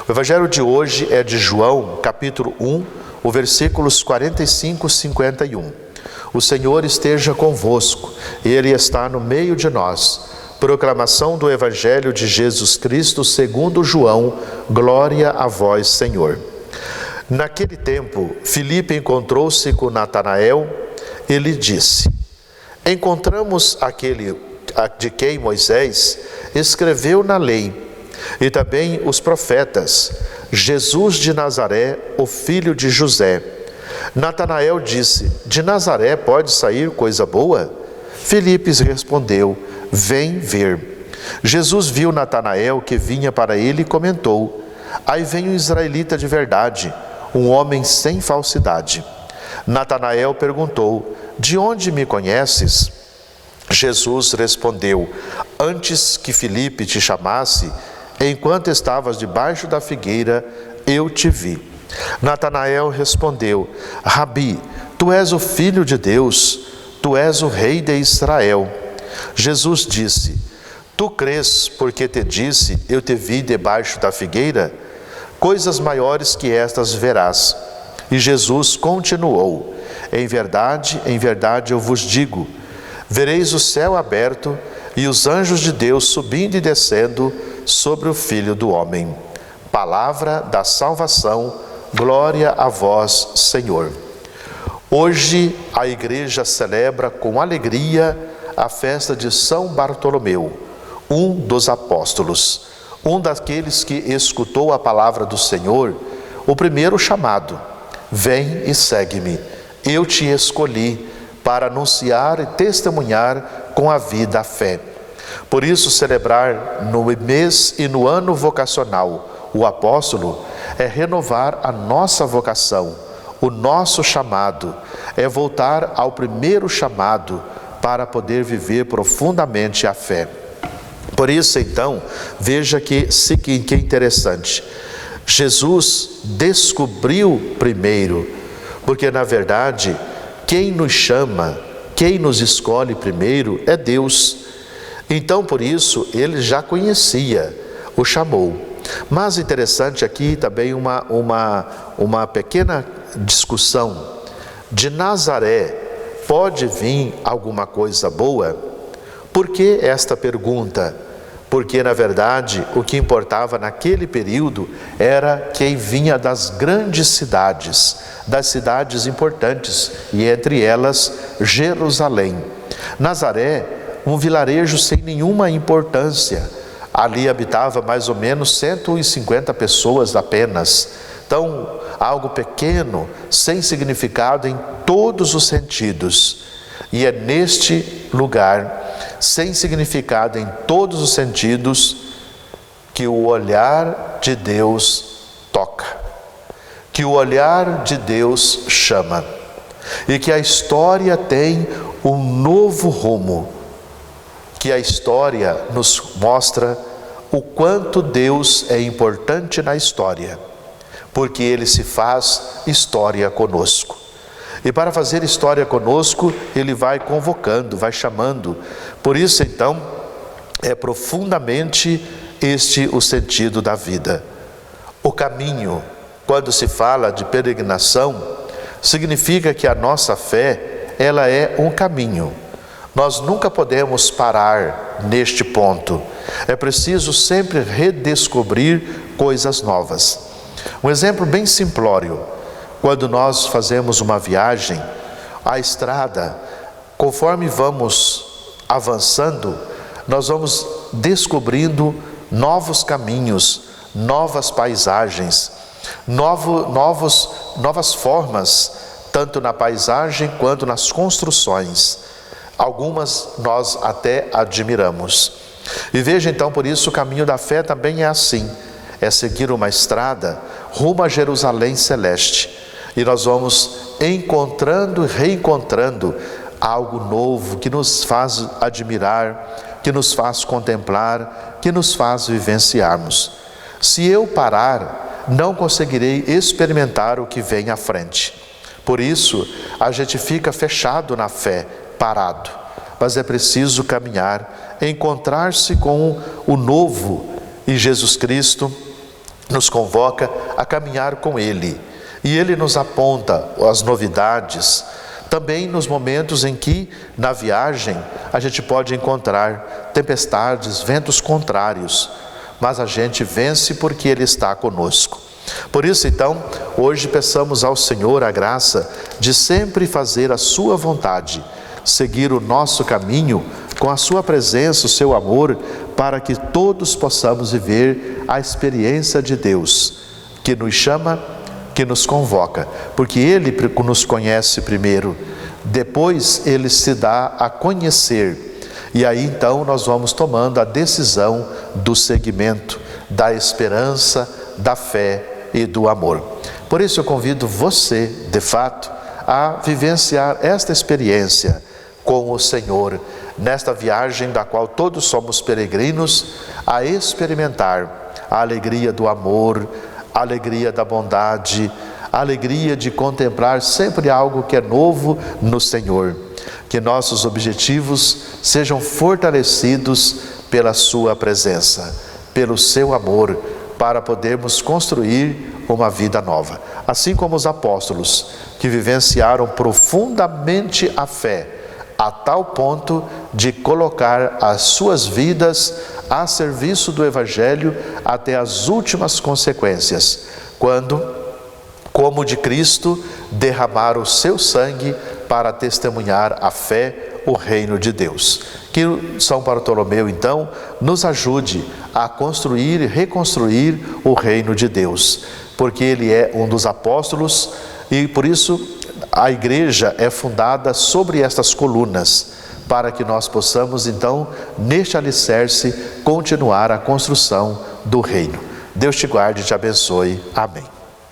O evangelho de hoje é de João, capítulo 1, os versículos 45 e 51. O Senhor esteja convosco, Ele está no meio de nós. Proclamação do evangelho de Jesus Cristo segundo João, glória a vós, Senhor. Naquele tempo, Filipe encontrou-se com Natanael e lhe disse: encontramos aquele de quem Moisés escreveu na lei, e também os profetas, Jesus de Nazaré, o filho de José. Natanael disse: de Nazaré pode sair coisa boa? Filipe respondeu: vem ver. Jesus viu Natanael que vinha para ele e comentou: aí vem um israelita de verdade, um homem sem falsidade. Natanael perguntou: de onde me conheces? Jesus respondeu: antes que Filipe te chamasse, enquanto estavas debaixo da figueira, eu te vi. Natanael respondeu: Rabi, tu és o Filho de Deus, tu és o Rei de Israel. Jesus disse: tu crês porque te disse, eu te vi debaixo da figueira? Coisas maiores que estas verás. E Jesus continuou: em verdade eu vos digo, vereis o céu aberto e os anjos de Deus subindo e descendo sobre o Filho do Homem. Palavra da salvação, glória a vós, Senhor. Hoje a igreja celebra com alegria a festa de São Bartolomeu, um dos apóstolos, um daqueles que escutou a palavra do Senhor, o primeiro chamado: vem e segue-me, eu te escolhi para anunciar e testemunhar com a vida a fé. Por isso, celebrar no mês e no ano vocacional o apóstolo é renovar a nossa vocação, o nosso chamado, é voltar ao primeiro chamado para poder viver profundamente a fé. Por isso, então, veja que interessante. Jesus descobriu primeiro, porque na verdade, quem nos chama, quem nos escolhe primeiro é Deus. Então, por isso, ele já conhecia, o chamou. Mas interessante aqui também uma pequena discussão. De Nazaré pode vir alguma coisa boa? Por que esta pergunta? Porque, na verdade, o que importava naquele período era quem vinha das grandes cidades, das cidades importantes, e entre elas Jerusalém. Nazaré, um vilarejo sem nenhuma importância. Ali habitava mais ou menos 150 pessoas apenas. Então, algo pequeno, sem significado em todos os sentidos. E é neste lugar, sem significado em todos os sentidos, que o olhar de Deus toca, que o olhar de Deus chama, e que a história tem um novo rumo, que a história nos mostra o quanto Deus é importante na história, porque Ele se faz história conosco. E para fazer história conosco, Ele vai convocando, vai chamando. Por isso, então, é profundamente este o sentido da vida. O caminho, quando se fala de peregrinação, significa que a nossa fé, ela é um caminho. Nós nunca podemos parar neste ponto. É preciso sempre redescobrir coisas novas. Um exemplo bem simplório: quando nós fazemos uma viagem, a estrada, conforme vamos avançando, nós vamos descobrindo novos caminhos, novas paisagens, novas formas, tanto na paisagem quanto nas construções. Algumas nós até admiramos. E veja então, por isso o caminho da fé também é assim, é seguir uma estrada rumo a Jerusalém celeste. E nós vamos encontrando e reencontrando algo novo que nos faz admirar, que nos faz contemplar, que nos faz vivenciarmos. Se eu parar, não conseguirei experimentar o que vem à frente. Por isso, a gente fica fechado na fé, parado. Mas é preciso caminhar, encontrar-se com o novo. E Jesus Cristo, nos convoca a caminhar com Ele. E Ele nos aponta as novidades, também nos momentos em que, na viagem, a gente pode encontrar tempestades, ventos contrários, mas a gente vence porque Ele está conosco. Por isso, então, hoje peçamos ao Senhor a graça de sempre fazer a sua vontade, seguir o nosso caminho com a sua presença, o seu amor, para que todos possamos viver a experiência de Deus, que nos chama, que nos convoca, porque Ele nos conhece primeiro, depois Ele se dá a conhecer, e aí então nós vamos tomando a decisão do seguimento, da esperança, da fé e do amor. Por isso eu convido você, de fato, a vivenciar esta experiência com o Senhor, nesta viagem da qual todos somos peregrinos, a experimentar a alegria do amor, a alegria da bondade, a alegria de contemplar sempre algo que é novo no Senhor. Que nossos objetivos sejam fortalecidos pela sua presença, pelo seu amor, para podermos construir uma vida nova. Assim como os apóstolos, que vivenciaram profundamente a fé, a tal ponto de colocar as suas vidas a serviço do Evangelho até as últimas consequências, quando, como de Cristo, derramaram o seu sangue para testemunhar a fé, o reino de Deus. Que São Bartolomeu, então, nos ajude a construir e reconstruir o reino de Deus, porque ele é um dos apóstolos e, por isso, a igreja é fundada sobre estas colunas, para que nós possamos, então, neste alicerce, continuar a construção do reino. Deus te guarde e te abençoe. Amém.